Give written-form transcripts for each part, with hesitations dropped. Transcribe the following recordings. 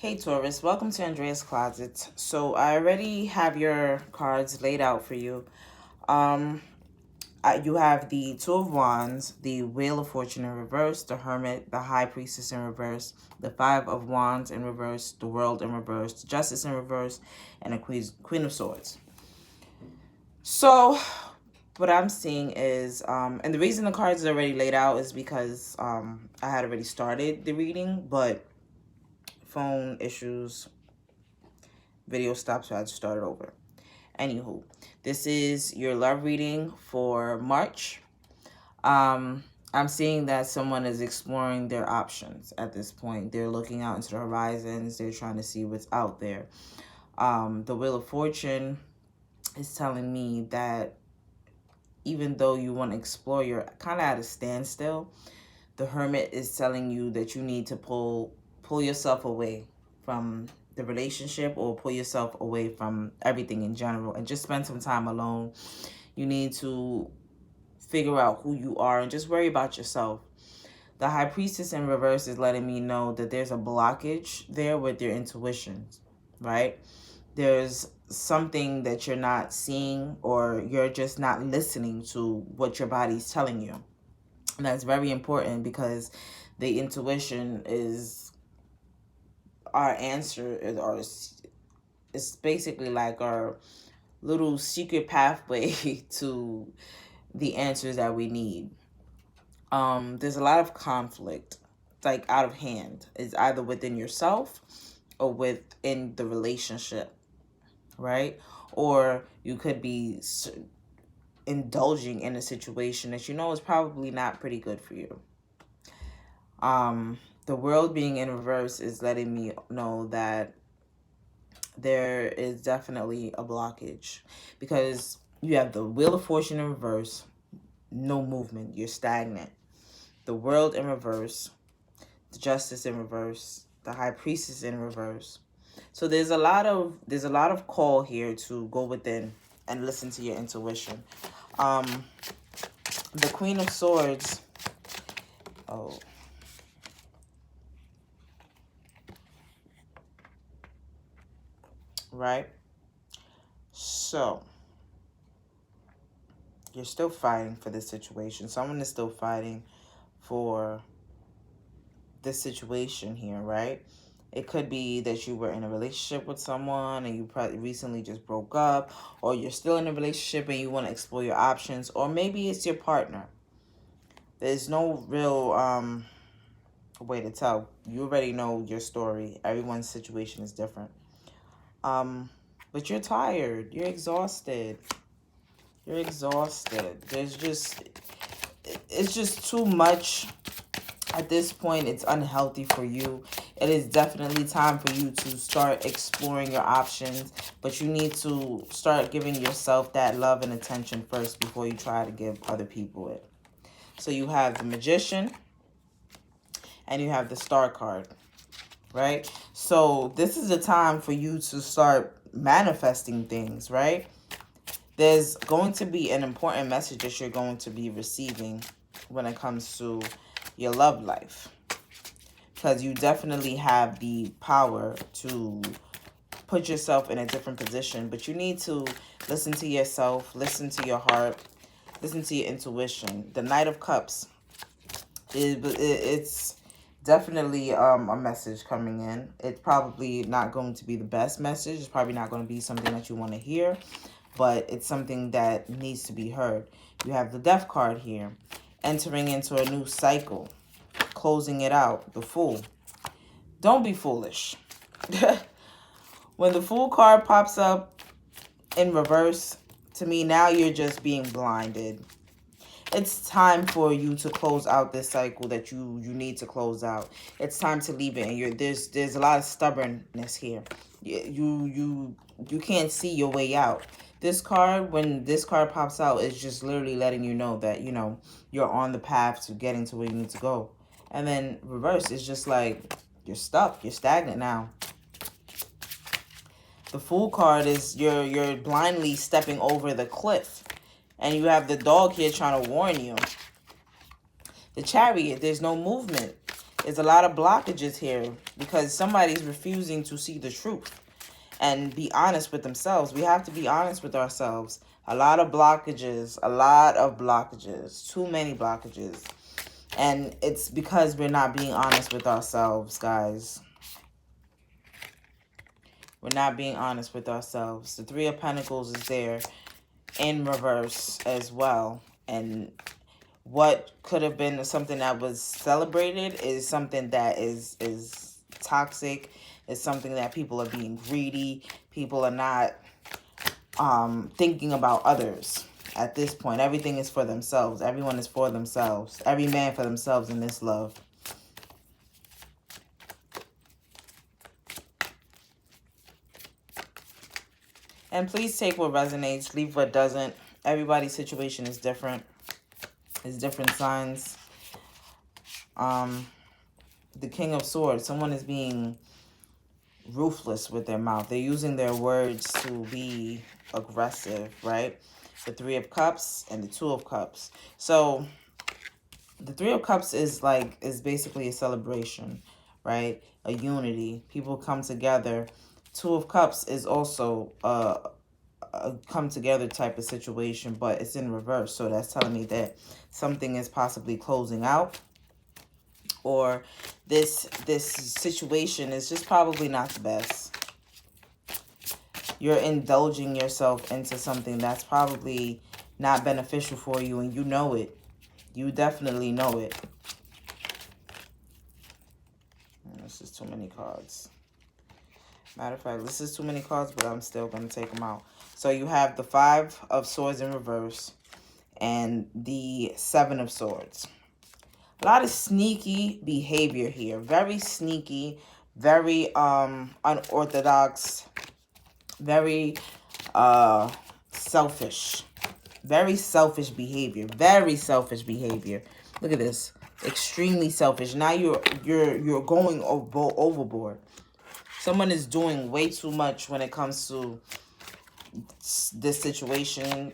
Hey Taurus, welcome to Andrea's Closet. So I already have your cards laid out for you. Um, you have the Two of Wands, the Wheel of Fortune in reverse, the Hermit, the High Priestess in reverse, the Five of Wands in reverse, the World in reverse, the Justice in reverse, and the Queen of Swords. So what I'm seeing is, and the reason the cards are already laid out is because I had already started the reading, but phone issues, video stopped, so I had to start it over. Anywho, this is your love reading for March. I'm seeing that someone is exploring their options at this point. They're looking out into the horizons. They're trying to see what's out there. The Wheel of Fortune is telling me that even though you want to explore, you're kind of at a standstill. The Hermit is telling you that you need to pull yourself away from the relationship or pull yourself away from everything in general and just spend some time alone. You need to figure out who you are and just worry about yourself. The High Priestess in reverse is letting me know that there's a blockage there with your intuition, right? There's something that you're not seeing, or you're just not listening to what your body's telling you. And that's very important, because the intuition is our answer, or it's basically like our little secret pathway to the answers that we need. There's a lot of conflict, like out of hand. It's either within yourself or within the relationship, right? Or you could be indulging in a situation that you know is probably not pretty good for you. The World being in reverse is letting me know that there is definitely a blockage, because you have the Wheel of Fortune in reverse, no movement, you're stagnant. The World in reverse, the Justice in reverse, the High Priestess in reverse. So there's a lot of call here to go within and listen to your intuition. The Queen of Swords. Oh. Right? So you're still fighting for this situation. Someone is still fighting for this situation here, right? It could be that you were in a relationship with someone and you probably recently just broke up, or you're still in a relationship and you want to explore your options, or maybe it's your partner. There's no real way to tell. You already know your story. Everyone's situation is different. But you're tired. You're exhausted. You're exhausted. It's just too much. At this point, it's unhealthy for you. It is definitely time for you to start exploring your options, but you need to start giving yourself that love and attention first before you try to give other people it. So you have the Magician and you have the Star card, right? So this is the time for you to start manifesting things, right? There's going to be an important message that you're going to be receiving when it comes to your love life, because you definitely have the power to put yourself in a different position, but you need to listen to yourself, listen to your heart, listen to your intuition. The Knight of Cups, it's definitely a message coming in. It's probably not going to be the best message. It's probably not going to be something that you want to hear, but it's something that needs to be heard. You have the Death card here, entering into a new cycle, closing it out, the Fool. Don't be foolish. When the Fool card pops up in reverse, to me, now you're just being blinded. It's time for you to close out this cycle that you need to close out. It's time to leave it. And there's a lot of stubbornness here. You can't see your way out. This card, when this card pops out, is just literally letting you know that, you know, you're on the path to getting to where you need to go. And then reverse is just like you're stuck. You're stagnant now. The Fool card is you're blindly stepping over the cliff. And you have the Dog here trying to warn you. The Chariot, there's no movement. There's a lot of blockages here because somebody's refusing to see the truth and be honest with themselves. We have to be honest with ourselves. A lot of blockages, too many blockages. And it's because we're not being honest with ourselves, guys. We're not being honest with ourselves. The Three of Pentacles is there in reverse as well. And what could have been something that was celebrated is something that is toxic. It's something that people are being greedy. People are not thinking about others at this point. Everything is for themselves. Everyone is for themselves. Every man for themselves in this love. And please take what resonates, leave what doesn't. Everybody's situation is different. It's different signs. The King of Swords. Someone is being ruthless with their mouth. They're using their words to be aggressive, right? The Three of Cups and the Two of Cups. So the Three of Cups is basically a celebration, right? A unity. People come together. Two of Cups is also a come together type of situation, but it's in reverse. So that's telling me that something is possibly closing out, or this situation is just probably not the best. You're indulging yourself into something that's probably not beneficial for you, and you know it. You definitely know it. This is too many cards. Matter of fact, this is too many cards, but I'm still going to take them out. So you have the Five of Swords in reverse and the Seven of Swords. A lot of sneaky behavior here. Very sneaky, very unorthodox, very selfish. Very selfish behavior. Very selfish behavior. Look at this. Extremely selfish. Now you're going overboard. Someone is doing way too much when it comes to this situation.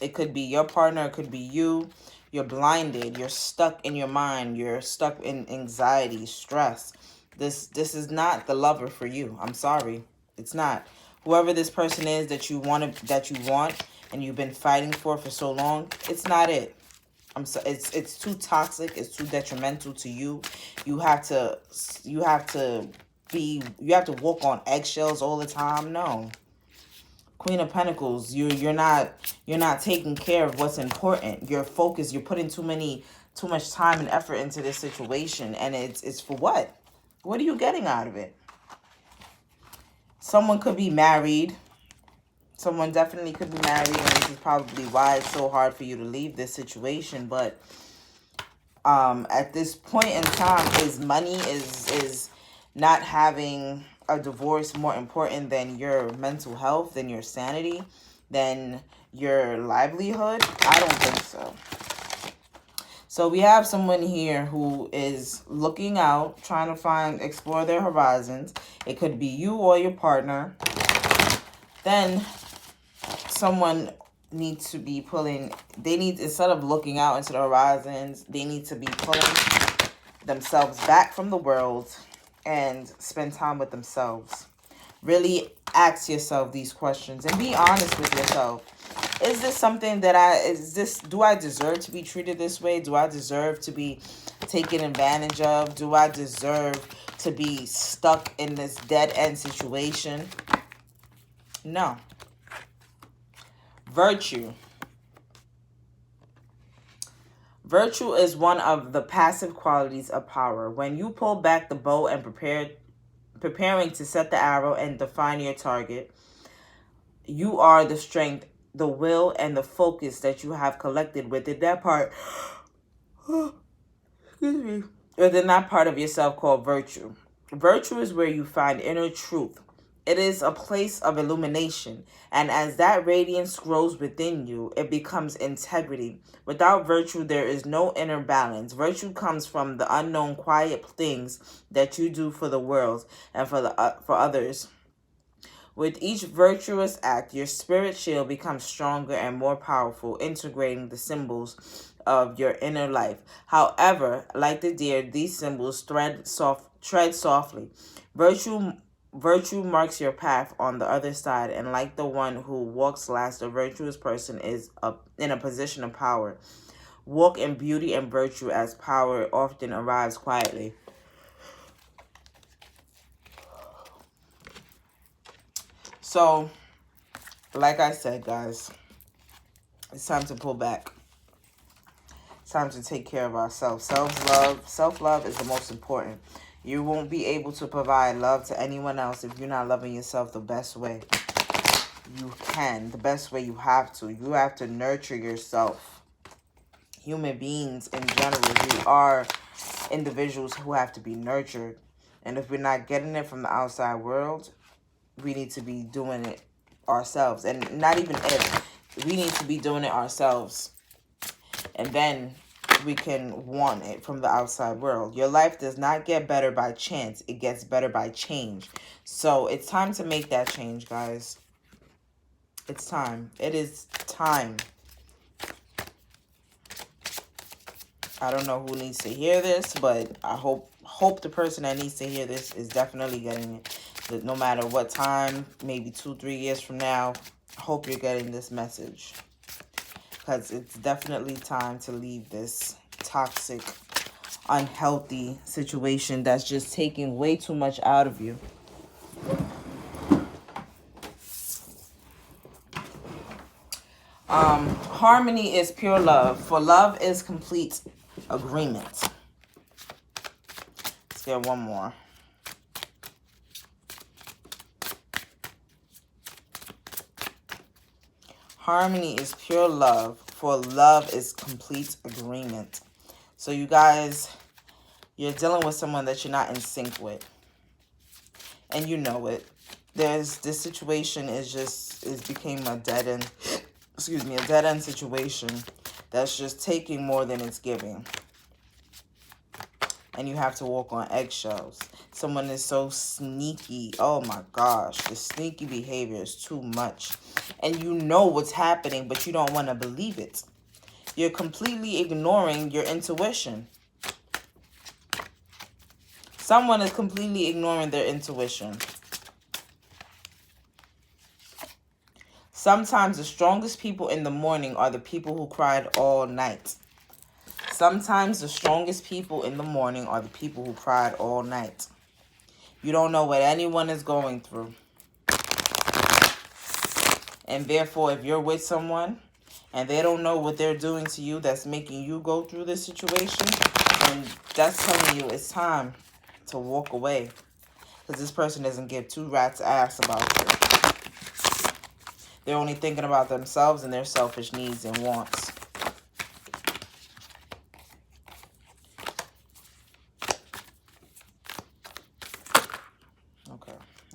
It could be your partner. It could be you. You're blinded. You're stuck in your mind. You're stuck in anxiety, stress. This is not the lover for you. I'm sorry. It's not. Whoever this person is that you want, and you've been fighting for so long, it's not it. It's too toxic. It's too detrimental to you. You have to walk on eggshells all the time. No. Queen of Pentacles, you're not taking care of what's important. You're focused. You're putting too much time and effort into this situation, and it's for what? What are you getting out of it? Someone could be married. Someone definitely could be married, and this is probably why it's so hard for you to leave this situation. But at this point in time, is not having a divorce more important than your mental health, than your sanity, than your livelihood? I don't think so. So we have someone here who is looking out, trying to explore their horizons. It could be you or your partner. Then someone needs to be instead of looking out into the horizons, they need to be pulling themselves back from the world and spend time with themselves. Really ask yourself these questions and be honest with yourself. Is this something that do I deserve to be treated this way? Do I deserve to be taken advantage of? Do I deserve to be stuck in this dead-end situation? No. Virtue. Virtue is one of the passive qualities of power. When you pull back the bow and preparing to set the arrow and define your target, you are the strength, the will, and the focus that you have collected within that part. Excuse me. Within that part of yourself called virtue. Virtue is where you find inner truth. It is a place of illumination, and as that radiance grows within you, it becomes integrity. Without virtue, there is no inner balance. Virtue comes from the unknown, quiet things that you do for the world and for others. With each virtuous act, your spirit shield becomes stronger and more powerful, integrating the symbols of your inner life. However, like the deer, these symbols tread softly. Virtue Virtue marks your path on the other side, and like the one who walks last, a virtuous person is in a position of power. Walk in beauty and virtue, as power often arrives quietly. So, like I said, guys, it's time to pull back. It's time to take care of ourselves. Self-love is the most important. You won't be able to provide love to anyone else if you're not loving yourself the best way you can, the best way you have to. You have to nurture yourself. Human beings in general, we are individuals who have to be nurtured. And if we're not getting it from the outside world, we need to be doing it ourselves. And not even if, we need to be doing it ourselves. And then we can want it from the outside world. Your life does not get better by chance. It gets better by change. So it's time to make that change, guys. It's time. It is time. I don't know who needs to hear this, but I hope the person that needs to hear this is definitely getting it. That no matter what time, maybe 2-3 years from now, I hope you're getting this message. Because it's definitely time to leave this toxic, unhealthy situation that's just taking way too much out of you. Harmony is pure love, for love is complete agreement. Let's get one more. Harmony is pure love, for love is complete agreement. So you guys, you're dealing with someone that you're not in sync with. And you know it. This situation became a dead end, a dead end situation that's just taking more than it's giving. And you have to walk on eggshells. Someone is so sneaky. Oh my gosh, the sneaky behavior is too much. And you know what's happening, but you don't want to believe it. You're completely ignoring your intuition. Someone is completely ignoring their intuition. Sometimes the strongest people in the morning are the people who cried all night. Sometimes the strongest people in the morning are the people who cried all night. You don't know what anyone is going through. And therefore, if you're with someone and they don't know what they're doing to you that's making you go through this situation, then that's telling you it's time to walk away. Because this person doesn't give two rats' ass about you. They're only thinking about themselves and their selfish needs and wants.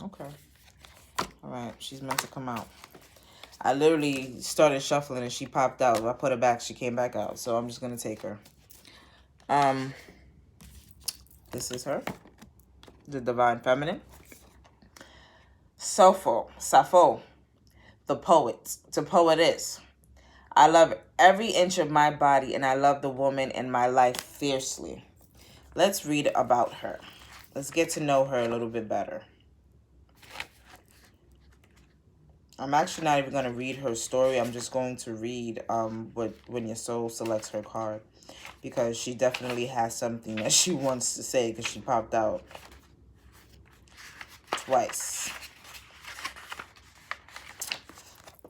Okay. All right, she's meant to come out. I literally started shuffling and she popped out. I put her back, she came back out. So I'm just going to take her. This is her. The Divine Feminine. Sappho, the poetess. I love every inch of my body and I love the woman in my life fiercely. Let's read about her. Let's get to know her a little bit better. I'm actually not even going to read her story. I'm just going to read when your soul selects her card. Because she definitely has something that she wants to say because she popped out twice.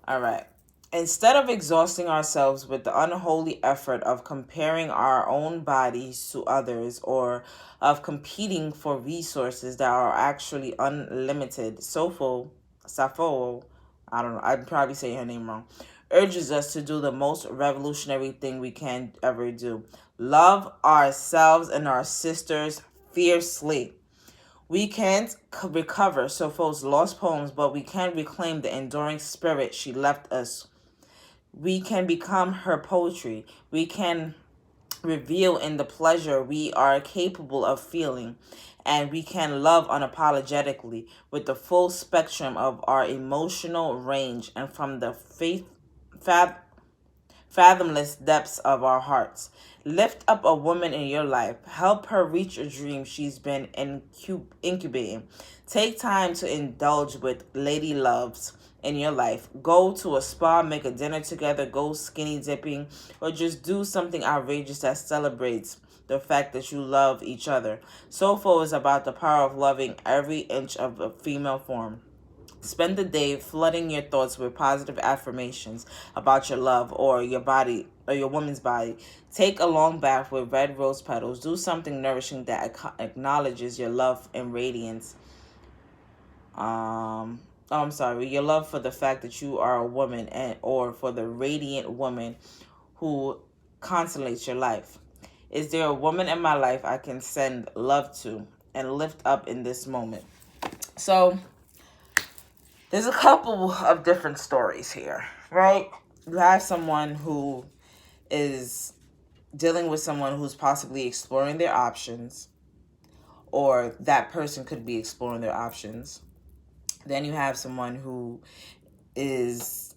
All right. Instead of exhausting ourselves with the unholy effort of comparing our own bodies to others or of competing for resources that are actually unlimited, Sappho, I don't know, I'm probably saying her name wrong, urges us to do the most revolutionary thing we can ever do. Love ourselves and our sisters fiercely. We can't recover Sappho's lost poems, but we can reclaim the enduring spirit she left us. We can become her poetry. We can reveal in the pleasure we are capable of feeling, and we can love unapologetically with the full spectrum of our emotional range and from the fathomless depths of our hearts. Lift up a woman in your life. Help her reach a dream she's been incubating. Take time to indulge with lady loves in your life. Go to a spa, make a dinner together, go skinny dipping, or just do something outrageous that celebrates the fact that you love each other. Soulful is about the power of loving every inch of a female form. Spend the day flooding your thoughts with positive affirmations about your love or your body or your woman's body. Take a long bath with red rose petals. Do something nourishing that acknowledges your love and radiance. I'm sorry, your love for the fact that you are a woman, and or for the radiant woman who consolates your life. Is there a woman in my life I can send love to and lift up in this moment? So there's a couple of different stories here, right? You have someone who is dealing with someone who's possibly exploring their options, or that person could be exploring their options. Then you have someone who is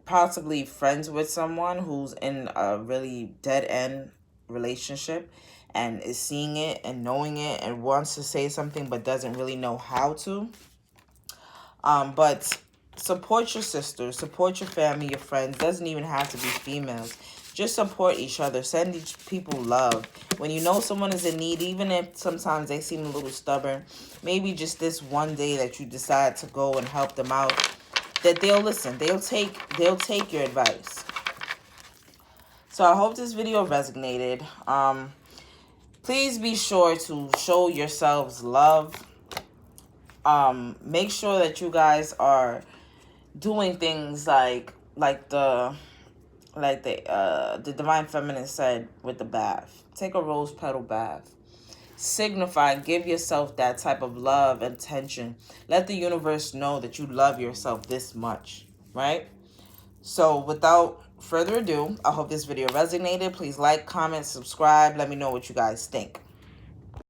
possibly friends with someone who's in a really dead-end relationship and is seeing it and knowing it and wants to say something but doesn't really know how to. But support your sisters, support your family, your friends. Doesn't even have to be females. Just support each other. Send each people love. When you know someone is in need, even if sometimes they seem a little stubborn, maybe just this one day that you decide to go and help them out, that they'll listen. They'll take your advice. So I hope this video resonated. Please be sure to show yourselves love. Make sure that you guys are doing things like the divine feminine said with the bath. Take a rose petal bath. Signify, give yourself that type of love and attention. Let the universe know that you love yourself this much, right? So without further ado, I hope this video resonated. Please like, comment, subscribe. Let me know what you guys think.